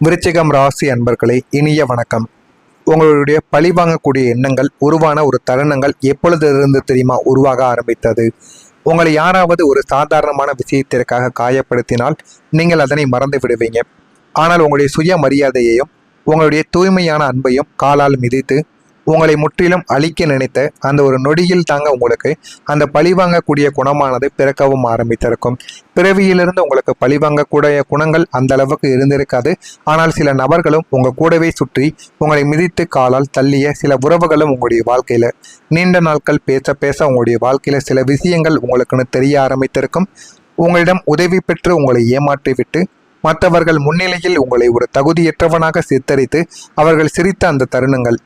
விருச்சிகம் ராசி அன்பர்களே, இனிய வணக்கம். உங்களுடைய பழிவாங்கக்கூடிய எண்ணங்கள் உருவான ஒரு தருணங்கள் எப்பொழுதிலிருந்து தெரியுமா உருவாக ஆரம்பித்தது? உங்களை யாராவது ஒரு சாதாரணமான விஷயத்திற்காக காயப்படுத்தினால் நீங்கள் அதனை மறந்து விடுவீங்க. ஆனால் உங்களுடைய சுய மரியாதையையும் உங்களுடைய தூய்மையான அன்பையும் காலால் மிதித்து உங்களை முற்றிலும் அழிக்க நினைத்த அந்த ஒரு நொடியில் தாங்க உங்களுக்கு அந்த பழிவாங்கக்கூடிய குணமானது பிறக்கவும் ஆரம்பித்திருக்கும். பிறவியிலிருந்து உங்களுக்கு பழிவாங்கக்கூடிய குணங்கள் அந்த அளவுக்கு இருந்திருக்காது. ஆனால் சில நபர்களும் உங்க கூடவே சுற்றி உங்களை மிதித்து காலால் தள்ளிய சில உறவுகளும் உங்களுடைய வாழ்க்கையில நீண்ட நாட்கள் பேச பேச உங்களுடைய வாழ்க்கையில சில விஷயங்கள் உங்களுக்குன்னு தெரிய ஆரம்பித்திருக்கும். உங்களிடம் உதவி பெற்று உங்களை ஏமாற்றிவிட்டு மற்றவர்கள் முன்னிலையில் உங்களை ஒரு தகுதியற்றவனாக சித்தரித்து அவர்கள் சிரித்த அந்த தருணங்கள்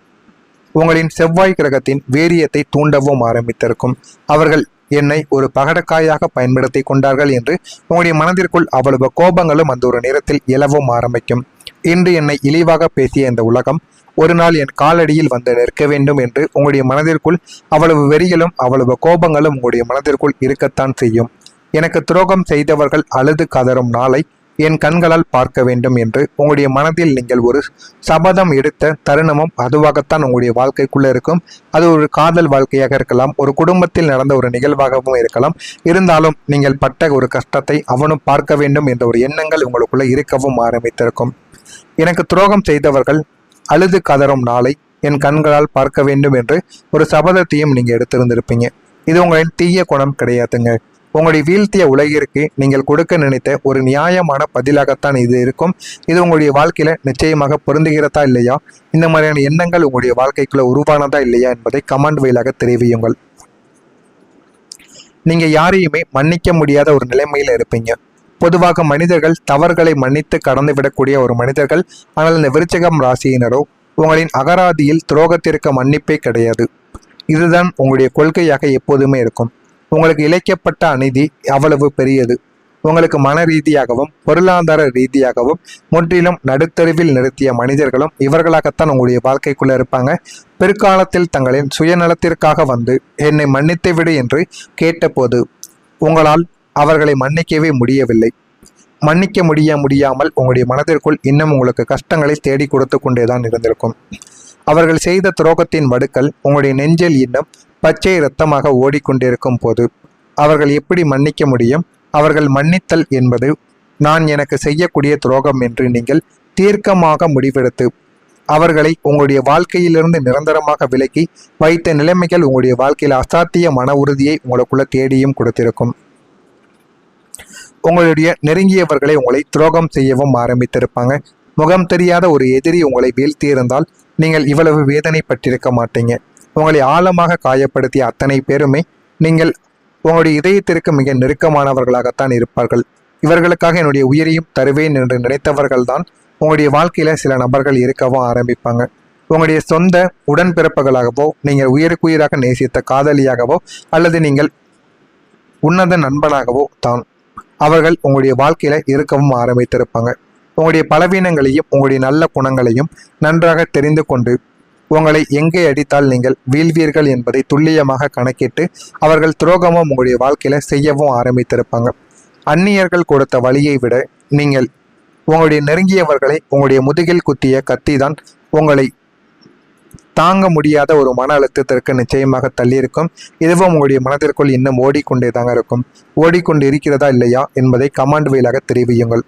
உங்களின் செவ்வாய் கிரகத்தின் வீரியத்தை தூண்டவும் ஆரம்பித்திருக்கும். அவர்கள் என்னை ஒரு பகடக்காயாக பயன்படுத்தி கொண்டார்கள் என்று உங்களுடைய மனதிற்குள் அவ்வளவு கோபங்களும் அந்த ஒரு நேரத்தில் எழவும் ஆரம்பிக்கும். இன்று என்னை இழிவாக பேசிய இந்த உலகம் ஒரு நாள் என் காலடியில் வந்து நிற்க வேண்டும் என்று உங்களுடைய மனதிற்குள் அவ்வளவு வெறிகளும் அவ்வளவு கோபங்களும் உங்களுடைய மனதிற்குள் இருக்கத்தான் செய்யும். எனக்கு துரோகம் செய்தவர்கள் அழுது கதறும் நாளை என் கண்களால் பார்க்க வேண்டும் என்று உங்களுடைய மனதில் நீங்கள் ஒரு சபதம் எடுத்த தருணமும் அதுவாகத்தான் உங்களுடைய வாழ்க்கைக்குள்ள இருக்கும். அது ஒரு காதல் வாழ்க்கையாக இருக்கலாம், ஒரு குடும்பத்தில் நடந்த ஒரு நிகழ்வாகவும் இருக்கலாம். இருந்தாலும் நீங்கள் பட்ட ஒரு கஷ்டத்தை அவனும் பார்க்க வேண்டும் என்ற ஒரு எண்ணங்கள் உங்களுக்குள்ள இருக்கவும் ஆரம்பித்திருக்கும். எனக்கு துரோகம் செய்தவர்கள் அழுது கதறும் நாளை என் கண்களால் பார்க்க வேண்டும் என்று ஒரு சபதத்தையும் நீங்க எடுத்திருந்திருப்பீங்க. இது உங்களின் தீய குணம் கிடையாதுங்க. உங்களுடைய வீழ்த்திய உலகிற்கு நீங்கள் கொடுக்க நினைத்த ஒரு நியாயமான பதிலாகத்தான் இது இருக்கும். இது உங்களுடைய வாழ்க்கையில நிச்சயமாக பொருந்துகிறதா இல்லையா, இந்த மாதிரியான எண்ணங்கள் உங்களுடைய வாழ்க்கைக்குள்ள உருவானதா இல்லையா என்பதை கமெண்ட் வாயிலாக தெரிவியுங்கள். நீங்க யாரையுமே மன்னிக்க முடியாத ஒரு நிலைமையில இருப்பீங்க. பொதுவாக மனிதர்கள் தவறுகளை மன்னித்து கடந்து விடக்கூடிய ஒரு மனிதர்கள். ஆனால் இந்த விருச்சிகம் ராசியினரோ உங்களின் அகராதியில் துரோகத்திற்கு மன்னிப்பே கிடையாது. இதுதான் உங்களுடைய கொள்கையாக எப்போதுமே இருக்கும். உங்களுக்கு இழைக்கப்பட்ட அநீதி அவ்வளவு பெரியது. உங்களுக்கு மன ரீதியாகவும் பொருளாதார ரீதியாகவும் முற்றிலும் நடுத்தருவில் நிறுத்திய மனிதர்களும் இவர்களாகத்தான் உங்களுடைய வாழ்க்கைக்குள்ள இருப்பாங்க. பிற்காலத்தில் தங்களின் சுயநலத்திற்காக வந்து என்னை மன்னித்து விடு என்று கேட்டபோது உங்களால் அவர்களை மன்னிக்கவே முடியவில்லை. மன்னிக்க முடியாமல் உங்களுடைய மனதிற்குள் இன்னும் உங்களுக்கு கஷ்டங்களை தேடி கொடுத்து கொண்டேதான் இருந்திருக்கும். அவர்கள் செய்த துரோகத்தின் வடுக்கள் உங்களுடைய நெஞ்சில் இன்னும் பச்சை இரத்தமாக ஓடிக்கொண்டிருக்கும் போது அவர்கள் எப்படி மன்னிக்க முடியும்? அவர்கள் மன்னித்தல் என்பது நான் எனக்கு செய்யக்கூடிய துரோகம் என்று நீங்கள் தீர்க்கமாக முடிவெடுத்து அவர்களை உங்களுடைய வாழ்க்கையிலிருந்து நிரந்தரமாக விலக்கி வைத்த நிலைமைகள் உங்களுடைய வாழ்க்கையில் அசாத்திய மன உறுதியை உங்களுக்குள்ள தேடியும் கொடுத்திருக்கும். உங்களுடைய நெருங்கியவர்களை உங்களை துரோகம் செய்யவும் ஆரம்பித்திருப்பாங்க. முகம் தெரியாத ஒரு எதிரி உங்களை வீழ்த்தியிருந்தால் நீங்கள் இவ்வளவு வேதனைப்பட்டிருக்க மாட்டீங்க. உங்களை ஆழமாக காயப்படுத்திய அத்தனை பேருமே நீங்கள் உங்களுடைய இதயத்திற்கு மிக நெருக்கமானவர்களாகத்தான் இருப்பார்கள். இவர்களுக்காக என்னுடைய உயிரையும் தருவேன் என்று நினைத்தவர்கள் தான் உங்களுடைய வாழ்க்கையில சில நபர்கள் இருக்கவும் ஆரம்பிப்பாங்க. உங்களுடைய சொந்த உடன்பிறப்புகளாகவோ, நீங்கள் உயிருக்குயிராக நேசித்த காதலியாகவோ, அல்லது நீங்கள் உன்னத நண்பனாகவோ தான் அவர்கள் உங்களுடைய வாழ்க்கையில இருக்கவும் ஆரம்பித்திருப்பாங்க. உங்களுடைய பலவீனங்களையும் உங்களுடைய நல்ல குணங்களையும் நன்றாக தெரிந்து கொண்டு உங்களை எங்கே அடித்தால் நீங்கள் வீழ்வீர்கள் என்பதை துல்லியமாக கணக்கிட்டு அவர்கள் துரோகமும் உங்களுடைய வாழ்க்கையில செய்யவும் ஆரம்பித்திருப்பாங்க. அந்நியர்கள் கொடுத்த வழியை விட நீங்கள் உங்களுடைய நெருங்கியவர்களை உங்களுடைய முதுகில் குத்திய கத்தி தான் உங்களை தாங்க முடியாத ஒரு மன அழுத்தத்திற்கு நிச்சயமாக தள்ளியிருக்கும். இதுவும் உங்களுடைய மனதிற்குள் இன்னும் ஓடிக்கொண்டே தாங்க இருக்கும். ஓடிக்கொண்டு இருக்கிறதா இல்லையா என்பதை கமெண்ட் வாயிலாக தெரிவியுங்கள்.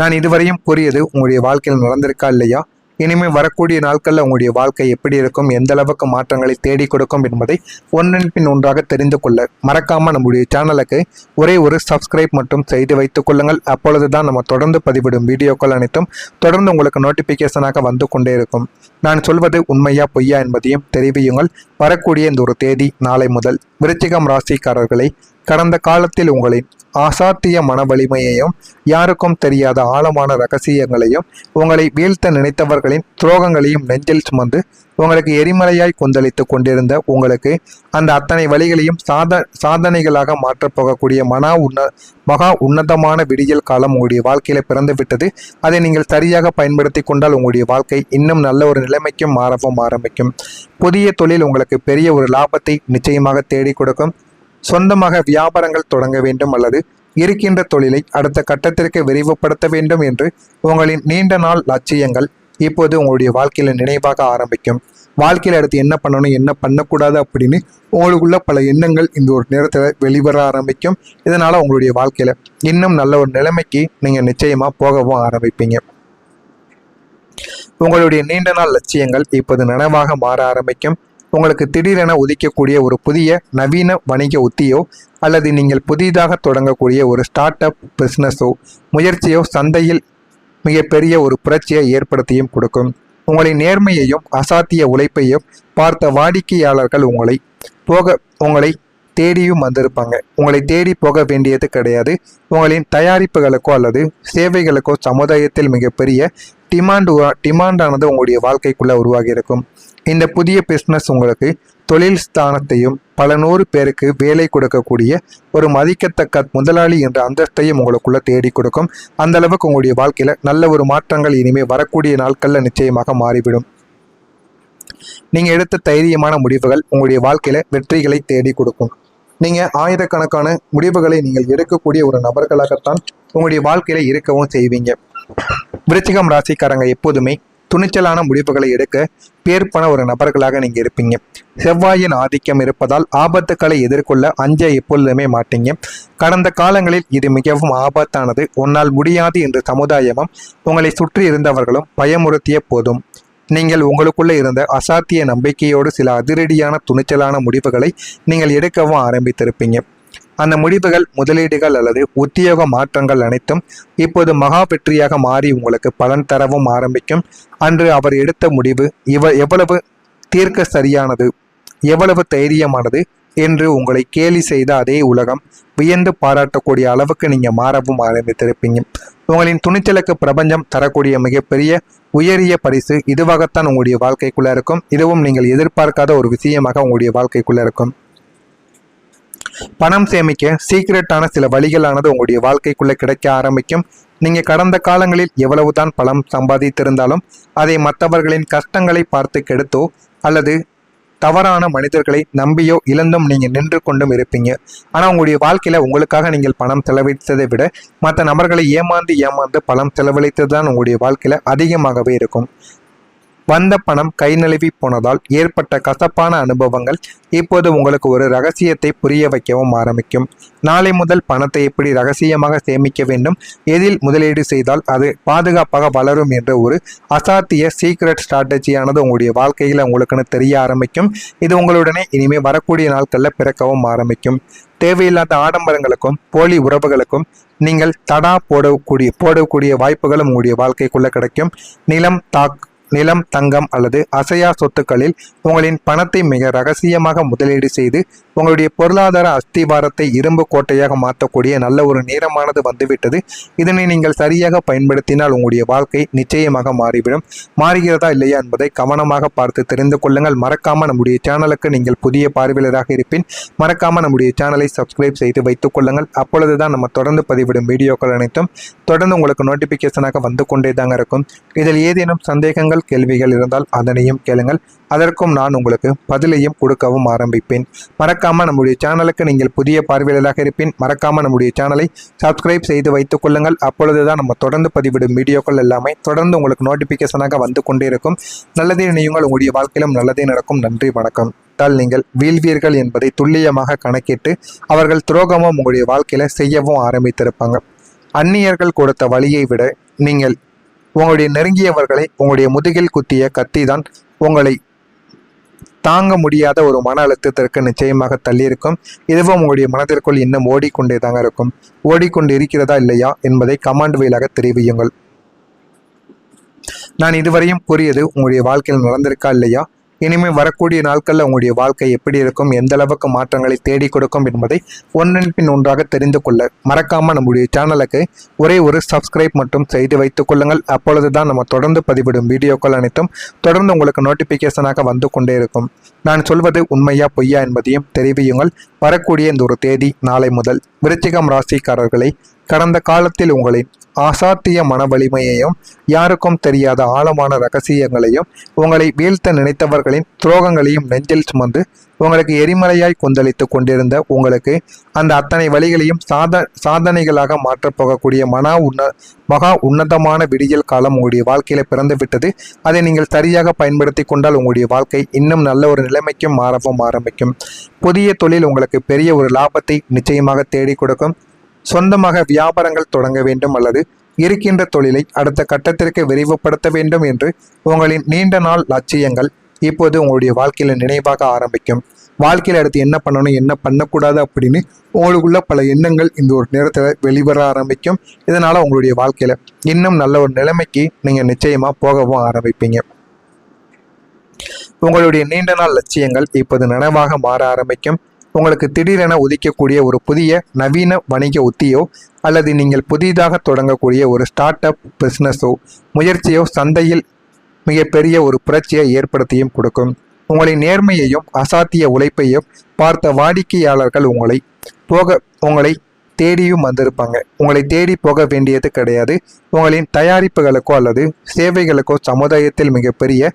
நான் இதுவரையும் கூறியது உங்களுடைய வாழ்க்கையில் நடந்திருக்கா இல்லையா? இனிமேல் வரக்கூடிய நாட்களில் உங்களுடைய வாழ்க்கை எப்படி இருக்கும், எந்த அளவுக்கு மாற்றங்களை தேடி கொடுக்கும் என்பதை ஒன்றின் பின் ஒன்றாக தெரிந்து கொள்ள மறக்காமல் நம்முடைய சேனலுக்கு ஒரே ஒரு சப்ஸ்கிரைப் மட்டும் செய்து வைத்துக் கொள்ளுங்கள். அப்பொழுது தான் நம்ம தொடர்ந்து பதிவிடும் வீடியோக்கள் அனைத்தும் தொடர்ந்து உங்களுக்கு நோட்டிஃபிகேஷனாக வந்து கொண்டே இருக்கும். நான் சொல்வது உண்மையா பொய்யா என்பதையும் தெரிவியுங்கள். வரக்கூடிய இந்த ஒரு தேதி நாளை முதல் விருச்சிகம் ராசிக்காரர்களை கடந்த காலத்தில் உங்களின் அசாத்திய மன வலிமையையும் யாருக்கும் தெரியாத ஆழமான ரகசியங்களையும் உங்களை வீழ்த்த நினைத்தவர்களின் துரோகங்களையும் நெஞ்சில் சுமந்து உங்களுக்கு எரிமலையாய் கொந்தளித்து கொண்டிருந்த உங்களுக்கு அந்த அத்தனை வழிகளையும் சாதனைகளாக மாற்றப் போகக்கூடிய மகா உன்னதமான விடியல் காலம் உங்களுடைய வாழ்க்கையில பிறந்து விட்டது. அதை நீங்கள் சரியாக பயன்படுத்தி கொண்டால் உங்களுடைய வாழ்க்கை இன்னும் நல்ல ஒரு நிலைமைக்கும் மாறவும் ஆரம்பிக்கும். புதிய தொழில் உங்களுக்கு பெரிய ஒரு லாபத்தை நிச்சயமாக தேடி கொடுக்கும். சொந்தமாக வியாபாரங்கள் தொடங்க வேண்டும் அல்லது இருக்கின்ற தொழிலை அடுத்த கட்டத்திற்கு விரிவுபடுத்த வேண்டும் என்று உங்களின் நீண்ட நாள் லட்சியங்கள் இப்போது உங்களுடைய வாழ்க்கையில நினைவாக ஆரம்பிக்கும். வாழ்க்கையில் அடுத்து என்ன பண்ணணும், என்ன பண்ணக்கூடாது அப்படின்னு உங்களுக்குள்ள பல எண்ணங்கள் இந்த ஒரு நேரத்தில் வெளிவர ஆரம்பிக்கும். இதனால உங்களுடைய வாழ்க்கையில இன்னும் நல்ல ஒரு நிலைமைக்கு நீங்க நிச்சயமா போகவும் ஆரம்பிப்பீங்க. உங்களுடைய நீண்ட நாள் லட்சியங்கள் இப்போது நனவாக மாற ஆரம்பிக்கும். உங்களுக்கு திடீரென உதிக்கக்கூடிய ஒரு புதிய நவீன வணிக உத்தியோ அல்லது நீங்கள் புதிதாக தொடங்கக்கூடிய ஒரு ஸ்டார்ட் அப் பிஸ்னஸோ முயற்சியோ சந்தையில் மிகப்பெரிய ஒரு புரட்சியை ஏற்படுத்தியும் கொடுக்கும். உங்களின் நேர்மையையும் அசாத்திய உழைப்பையும் பார்த்த வாடிக்கையாளர்கள் உங்களை தேடியும் வந்திருப்பாங்க. உங்களை தேடி போக வேண்டியது கிடையாது. உங்களின் தயாரிப்புகளுக்கோ அல்லது சேவைகளுக்கோ சமுதாயத்தில் மிகப்பெரிய டிமாண்டானது உங்களுடைய வாழ்க்கைக்குள்ள உருவாகி இருக்கும். இந்த புதிய பிஸ்னஸ் உங்களுக்கு தொழில் ஸ்தானத்தையும் பல 100 பேருக்கு வேலை கொடுக்கக்கூடிய ஒரு மதிக்கத்தக்க முதலாளி என்ற அந்தஸ்தையும் உங்களுக்குள்ள தேடி கொடுக்கும். அந்த அளவுக்கு உங்களுடைய வாழ்க்கையில நல்ல ஒரு மாற்றங்கள் இனிமேல் வரக்கூடிய நாட்கள்ல நிச்சயமாக மாறிவிடும். நீங்க எடுத்த தைரியமான முடிவுகள் உங்களுடைய வாழ்க்கையில வெற்றிகளை தேடி கொடுக்கும். நீங்க ஆயிரக்கணக்கான முடிவுகளை நீங்கள் எடுக்கக்கூடிய ஒரு நபர்களாகத்தான் உங்களுடைய வாழ்க்கையில இருக்கவும் செய்வீங்க. விருச்சிகம் ராசிக்காரங்க எப்போதுமே துணிச்சலான முடிவுகளை எடுக்க பேர்பன ஒரு நபர்களாக நீங்க இருப்பீங்க. செவ்வாயின் ஆதிக்கம் இருப்பதால் ஆபத்துக்களை எதிர்கொள்ள அஞ்ச எப்பொழுதுமே மாட்டீங்க. கடந்த காலங்களில் இது மிகவும் ஆபத்தானது, உன்னால் முடியாது என்று சமுதாயமும் உங்களை சுற்றி இருந்தவர்களும் பயமுறுத்திய போதும் நீங்கள் உங்களுக்குள்ள இருந்த அசாத்திய நம்பிக்கையோடு சில அதிரடியான துணிச்சலான முடிவுகளை நீங்கள் எடுக்கவும் ஆரம்பித்திருப்பீங்க. அந்த முடிவுகள், முதலீடுகள் அல்லது உத்தியோக மாற்றங்கள் அனைத்தும் இப்போது மகா வெற்றியாக மாறி உங்களுக்கு பலன் தரவும் ஆரம்பிக்கும். அன்று அவர் எடுத்த முடிவு எவ்வளவு தீர்க்க சரியானது, எவ்வளவு தைரியமானது என்று உங்களை கேலி செய்த அதே உலகம் வியந்து பாராட்டக்கூடிய அளவுக்கு நீங்க மாறவும் ஆரம்பித்திருப்பீங்க. உங்களின் துணிச்சலுக்கு பிரபஞ்சம் தரக்கூடிய மிகப்பெரிய உயரிய பரிசு இதுவாகத்தான் உங்களுடைய வாழ்க்கைக்குள்ள இருக்கும். இதுவும் நீங்கள் எதிர்பார்க்காத ஒரு விஷயமாக உங்களுடைய வாழ்க்கைக்குள்ள இருக்கும். பணம் சேமிக்க சீக்ரெட்டான சில வழிகளானது உங்களுடைய வாழ்க்கைக்குள்ள கிடைக்க ஆரம்பிக்கும். நீங்க கடந்த காலங்களில் எவ்வளவுதான் பணம் சம்பாதித்திருந்தாலும் அதை மற்றவர்களின் கஷ்டங்களை பார்த்து கெடுத்தோ அல்லது தவறான மனிதர்களை நம்பியோ இழந்தும் நீங்க நின்று கொண்டும் இருப்பீங்க. ஆனா உங்களுடைய வாழ்க்கையில உங்களுக்காக நீங்கள் பணம் செலவழித்ததை விட மற்ற நபர்களை ஏமாந்து பணம் செலவழித்தது தான் உங்களுடைய வாழ்க்கையில அதிகமாகவே இருக்கும். வந்த பணம் கை நழுவி போனதால் ஏற்பட்ட கசப்பான அனுபவங்கள் இப்போது உங்களுக்கு ஒரு ரகசியத்தை புரிய வைக்கவும் ஆரம்பிக்கும். நாளை முதல் பணத்தை எப்படி ரகசியமாக சேமிக்க வேண்டும், எதில் முதலீடு செய்தால் அது பாதுகாப்பாக வளரும் என்ற ஒரு அசாத்திய சீக்ரெட் ஸ்ட்ராட்டஜியானது உங்களுடைய வாழ்க்கையில் உங்களுக்குன்னு தெரிய ஆரம்பிக்கும். இது உங்களுடனே இனிமேல் வரக்கூடிய நாட்களில் பிறக்கவும் ஆரம்பிக்கும். தேவையில்லாத ஆடம்பரங்களுக்கும் போலி உறவுகளுக்கும் நீங்கள் தடா போடக்கூடிய வாய்ப்புகளும் உங்களுடைய வாழ்க்கைக்குள்ள கிடைக்கும். நிலம், தங்கம் அல்லது அசையா சொத்துக்களில் உங்களின் பணத்தை மிக ரகசியமாக முதலீடு செய்து உங்களுடைய பொருளாதார அஸ்திவாரத்தை இரும்பு கோட்டையாக மாற்றக்கூடிய நல்ல ஒரு நேரமானது வந்துவிட்டது. இதனை நீங்கள் சரியாக பயன்படுத்தினால் உங்களுடைய வாழ்க்கை நிச்சயமாக மாறிவிடும். மாறுகிறதா இல்லையா என்பதை கவனமாக பார்த்து தெரிந்து கொள்ளுங்கள். மறக்காம நம்முடைய சேனலுக்கு நீங்கள் புதிய பார்வையாளராக இருப்பின் மறக்காம நம்முடைய சேனலை சப்ஸ்கிரைப் செய்து வைத்துக் கொள்ளுங்கள். அப்பொழுதுதான் நம்ம தொடர்ந்து பதிவிடும் வீடியோக்கள் அனைத்தும் தொடர்ந்து உங்களுக்கு நோட்டிபிகேஷனாக வந்து கொண்டே தாங்க இருக்கும். இதில் ஏதேனும் சந்தேகங்கள், கேள்விகள் இருந்தால் அதனையும் கேளுங்கள். அதற்கும் நான் உங்களுக்கு பதிலையும் கொடுக்கவும் ஆரம்பிப்பேன். மறக்காம நம்முடைய சேனலுக்கு நீங்கள் புதிய பார்வையாளராக இருப்பின் மறக்காம நம்முடைய சேனலை சப்ஸ்கிரைப் செய்து வைத்துக் கொள்ளுங்கள். அப்பொழுதுதான் நம்ம தொடர்ந்து பதிவிடும் வீடியோக்கள் எல்லாமே தொடர்ந்து உங்களுக்கு நோட்டிபிகேஷனாக வந்து கொண்டே இருக்கும். நல்லதே நினையுங்கள், உங்களுடைய வாழ்க்கையிலும் நல்லதே நடக்கும். நன்றி, வணக்கம். நீங்கள் வீழ்வீர்கள் என்பதை துல்லியமாக கணக்கிட்டு அவர்கள் துரோகமும் உங்களுடைய வாழ்க்கையில செய்யவும் ஆரம்பித்திருப்பாங்க. அந்நியர்கள் கொடுத்த வழியை விட நீங்கள் உங்களுடைய நெருங்கியவர்களை உங்களுடைய முதுகில் குத்திய கத்தி தான் உங்களை தாங்க முடியாத ஒரு மன அழுத்தத்திற்கு நிச்சயமாக தள்ளியிருக்கும். இதுவும் உங்களுடைய மனதிற்குள் இன்னும் ஓடிக்கொண்டே தாங்க இருக்கும். ஓடிக்கொண்டு இருக்கிறதா இல்லையா என்பதை கமெண்ட் வாயிலாக தெரிவியுங்கள். நான் இதுவரையும் கூறியது உங்களுடைய வாழ்க்கையில் நடந்திருக்கா இல்லையா, இனிமேல் வரக்கூடிய நாட்களில் உங்களுடைய வாழ்க்கை எப்படி இருக்கும், எந்த அளவுக்கு மாற்றங்களை தேடி கொடுக்கும் என்பதை ஒன்றின் பின் ஒன்றாக தெரிந்து கொள்ள மறக்காம நம்முடைய சேனலுக்கு ஒரே ஒரு சப்ஸ்கிரைப் மட்டும் செய்து வைத்துக் கொள்ளுங்கள். அப்பொழுதுதான் நம்ம தொடர்ந்து பதிவிடும் வீடியோக்கள் அனைத்தும் தொடர்ந்து உங்களுக்கு நோட்டிபிகேஷனாக வந்து கொண்டே இருக்கும். நான் சொல்வது உண்மையா பொய்யா என்பதையும் தெரிவியுங்கள். வரக்கூடிய இந்த ஒரு தேதி நாளை முதல் விருச்சிகம் ராசிக்காரர்களை கடந்த காலத்தில் உங்களின் அசாத்திய மன வலிமையையும் யாருக்கும் தெரியாத ஆழமான ரகசியங்களையும் உங்களை வீழ்த்த நினைத்தவர்களின் துரோகங்களையும் நெஞ்சில் சுமந்து உங்களுக்கு எரிமலையாய் கொந்தளித்து கொண்டிருந்த உங்களுக்கு அந்த அத்தனை வழிகளையும் சாதனைகளாக மாற்றப் போகக்கூடிய மகா உன்னதமான விடியல் காலம் உங்களுடைய வாழ்க்கையில பிறந்து விட்டது. அதை நீங்கள் சரியாக பயன்படுத்தி கொண்டால் உங்களுடைய வாழ்க்கை இன்னும் நல்ல ஒரு நிலைமைக்கும் மாறவும் ஆரம்பிக்கும். புதிய தொழில் உங்களுக்கு பெரிய ஒரு லாபத்தை நிச்சயமாக தேடி கொடுக்கும். சொந்தமாக வியாபாரங்கள் தொடங்க வேண்டும் அல்லது இருக்கின்ற தொழிலை அடுத்த கட்டத்திற்கு விரிவுபடுத்த வேண்டும் என்று உங்களின் நீண்ட நாள் லட்சியங்கள் இப்போது உங்களுடைய வாழ்க்கையில நினைவாக ஆரம்பிக்கும். வாழ்க்கையில் அடுத்து என்ன பண்ணணும் என்ன பண்ணக்கூடாது அப்படின்னு உங்களுக்குள்ள பல எண்ணங்கள் இந்த ஒரு நேரத்தில் வெளிவர ஆரம்பிக்கும். இதனால உங்களுடைய வாழ்க்கையில இன்னும் நல்ல ஒரு நிலைமைக்கு நீங்க நிச்சயமா போகவும் ஆரம்பிப்பீங்க. உங்களுடைய நீண்ட நாள் லட்சியங்கள் இப்போது நனவாக மாற ஆரம்பிக்கும். உங்களுக்கு திடீரென உதிக்கக்கூடிய ஒரு புதிய நவீன வணிக உத்தியோ அல்லது நீங்கள் புதிதாக தொடங்கக்கூடிய ஒரு ஸ்டார்ட் அப் பிஸ்னஸோ முயற்சியோ சந்தையில் மிகப்பெரிய ஒரு புரட்சியை ஏற்படுத்தியும் கொடுக்கும். உங்களின் நேர்மையையும் அசாத்திய உழைப்பையும் பார்த்த வாடிக்கையாளர்கள் உங்களை தேடியும் வந்திருப்பாங்க. உங்களை தேடி போக வேண்டியது கிடையாது. உங்களின் தயாரிப்புகளுக்கோ அல்லது சேவைகளுக்கோ சமுதாயத்தில் மிகப்பெரிய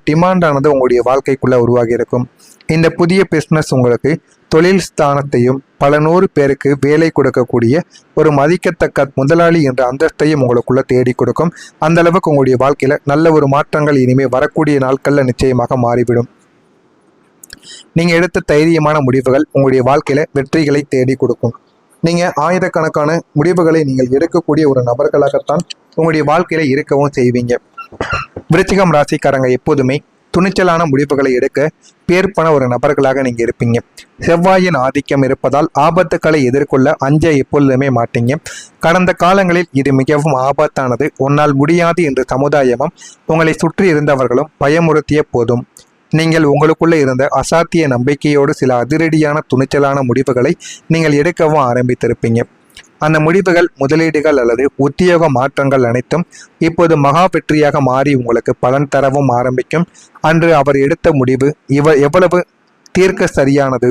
டிமாண்டானது உங்களுடைய வாழ்க்கைக்குள்ள உருவாகி இருக்கும். இந்த புதிய பிஸ்னஸ் உங்களுக்கு தொழில் ஸ்தானத்தையும் பல நூறு பேருக்கு வேலை கொடுக்கக்கூடிய ஒரு மதிக்கத்தக்க முதலாளி என்ற அந்தஸ்தையும் உங்களுக்குள்ள தேடி கொடுக்கும். அந்த அளவுக்கு உங்களுடைய வாழ்க்கையில நல்ல ஒரு மாற்றங்கள் இனிமேல் வரக்கூடிய நாட்கள்ல நிச்சயமாக மாறிவிடும். நீங்க எடுத்த தைரியமான முடிவுகள் உங்களுடைய வாழ்க்கையில வெற்றிகளை தேடி கொடுக்கும். நீங்க ஆயிரக்கணக்கான முடிவுகளை நீங்கள் எடுக்கக்கூடிய ஒரு நபர்களாகத்தான் உங்களுடைய வாழ்க்கையில இருக்கவும் செய்வீங்க. விருச்சிகம் ராசிக்காரங்க எப்போதுமே துணிச்சலான முடிவுகளை எடுக்க பேர்பன ஒரு நபர்களாக நீங்க இருப்பீங்க. செவ்வாயின் ஆதிக்கம் இருப்பதால் ஆபத்துக்களை எதிர்கொள்ள அஞ்ச எப்பொழுதுமே மாட்டீங்க. கடந்த காலங்களில் இது மிகவும் ஆபத்தானது, உன்னால் முடியாது என்று சமுதாயமும் உங்களை சுற்றி இருந்தவர்களும் பயமுறுத்திய போதும் நீங்கள் உங்களுக்குள்ள இருந்த அசாத்திய நம்பிக்கையோடு சில அதிரடியான துணிச்சலான முடிவுகளை நீங்கள் எடுக்கவும் ஆரம்பித்திருப்பீங்க. அந்த முடிவுகள், முதலீடுகள் அல்லது உத்தியோக மாற்றங்கள் அனைத்தும் இப்போது மகா வெற்றியாக மாறி உங்களுக்கு பலன் தரவும் ஆரம்பிக்கும். அன்று அவர் எடுத்த முடிவு எவ்வளவு தீர்க்க சரியானது,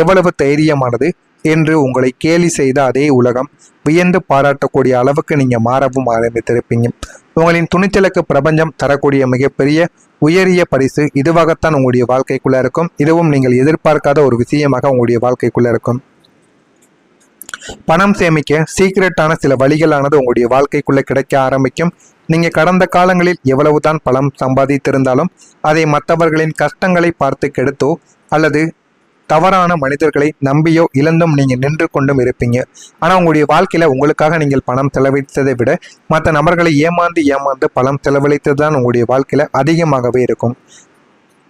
எவ்வளவு தைரியமானது என்று உங்களை கேலி செய்த அதே உலகம் வியந்து பாராட்டக்கூடிய அளவுக்கு நீங்க மாறவும் ஆரம்பித்திருப்பீங்க. உங்களின் துணிச்சலுக்கு பிரபஞ்சம் தரக்கூடிய மிகப்பெரிய உயரிய பரிசு இதுவாகத்தான் உங்களுடைய வாழ்க்கைக்குள்ள இருக்கும். இதுவும் நீங்கள் எதிர்பார்க்காத ஒரு விஷயமாக உங்களுடைய வாழ்க்கைக்குள்ள இருக்கும். பணம் சேமிக்க சீக்ரெட்டான சில வழிகளானது உங்களுடைய வாழ்க்கைக்குள்ள கிடைக்க ஆரம்பிக்கும். நீங்க கடந்த காலங்களில் எவ்வளவுதான் பணம் சம்பாதித்திருந்தாலும் அதை மற்றவர்களின் கஷ்டங்களை பார்த்து கெடுத்தோ அல்லது தவறான மனிதர்களை நம்பியோ இழந்தும் நீங்க நின்று கொண்டும் இருப்பீங்க. ஆனா உங்களுடைய வாழ்க்கையில உங்களுக்காக நீங்கள் பணம் செலவழித்ததை விட மற்ற நபர்களை ஏமாந்து பணம் செலவழித்ததுதான் உங்களுடைய வாழ்க்கையில அதிகமாகவே இருக்கும்.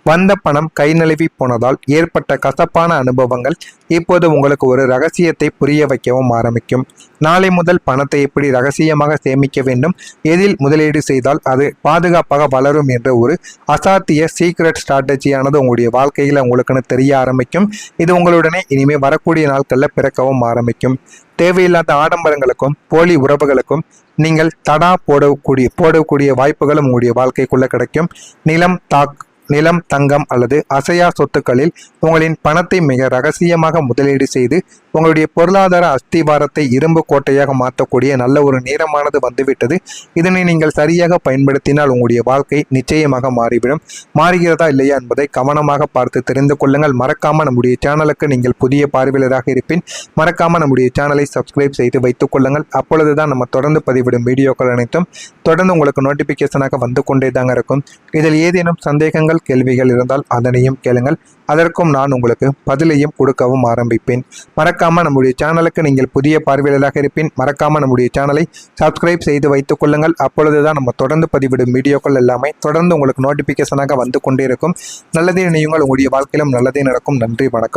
வந்த பணம் கை நழுவி போனதால் ஏற்பட்ட கசப்பான அனுபவங்கள் இப்போது உங்களுக்கு ஒரு ரகசியத்தை புரிய வைக்கவும் ஆரம்பிக்கும். நாளை முதல் பணத்தை எப்படி ரகசியமாக சேமிக்க வேண்டும், எதில் முதலீடு செய்தால் அது பாதுகாப்பாக வளரும் என்ற ஒரு அசாத்திய சீக்ரெட் ஸ்ட்ராட்டஜியானது உங்களுடைய வாழ்க்கையில் உங்களுக்குன்னு தெரிய ஆரம்பிக்கும். இது உங்களுடனே இனிமேல் வரக்கூடிய நாட்களில் பிறக்கவும் ஆரம்பிக்கும். தேவையில்லாத ஆடம்பரங்களுக்கும் போலி உறவுகளுக்கும் நீங்கள் தடா போடக்கூடிய வாய்ப்புகளும் உங்களுடைய வாழ்க்கைக்குள்ள கிடைக்கும். நிலம், தங்கம் அல்லது அசையா சொத்துக்களில் உங்களின் பணத்தை மிக ரகசியமாக முதலீடு செய்து உங்களுடைய பொருளாதார அஸ்திவாரத்தை இரும்பு கோட்டையாக மாற்றக்கூடிய நல்ல ஒரு நேரமானது வந்துவிட்டது. இதனை நீங்கள் சரியாக பயன்படுத்தினால் உங்களுடைய வாழ்க்கை நிச்சயமாக மாறிவிடும். மாறுகிறதா இல்லையா என்பதை கவனமாக பார்த்து தெரிந்து கொள்ளுங்கள். மறக்காம நம்முடைய சேனலுக்கு நீங்கள் புதிய பார்வையாளராக இருப்பின் மறக்காம நம்முடைய சேனலை சப்ஸ்கிரைப் செய்து வைத்துக் கொள்ளுங்கள். அப்பொழுதுதான் நம்ம தொடர்ந்து பதிவிடும் வீடியோக்கள் அனைத்தும் தொடர்ந்து உங்களுக்கு நோட்டிபிகேஷனாக வந்து கொண்டே தாங்க இருக்கும். இதில் ஏதேனும் சந்தேகங்கள், கேள்விகள் இருந்தால் அதனையும் கேளுங்கள். அதற்கும் நான் உங்களுக்கு பதிலையும் கொடுக்கவும் ஆரம்பிப்பேன். மறக்காம நம்முடைய சேனலுக்கு நீங்கள் புதிய பார்வையாளராக இருப்பின் மறக்காம நம்முடைய சேனலை சப்ஸ்கிரைப் செய்து வைத்துக் கொள்ளுங்கள். அப்பொழுதுதான் நம்ம தொடர்ந்து பதிவிடும் வீடியோக்கள் எல்லாமே தொடர்ந்து உங்களுக்கு நோட்டிபிகேஷனாக வந்து கொண்டே இருக்கும். நல்லதே நினையுங்கள், உங்களுடைய வாழ்க்கையிலும் நல்லதே நடக்கும். நன்றி, வணக்கம்.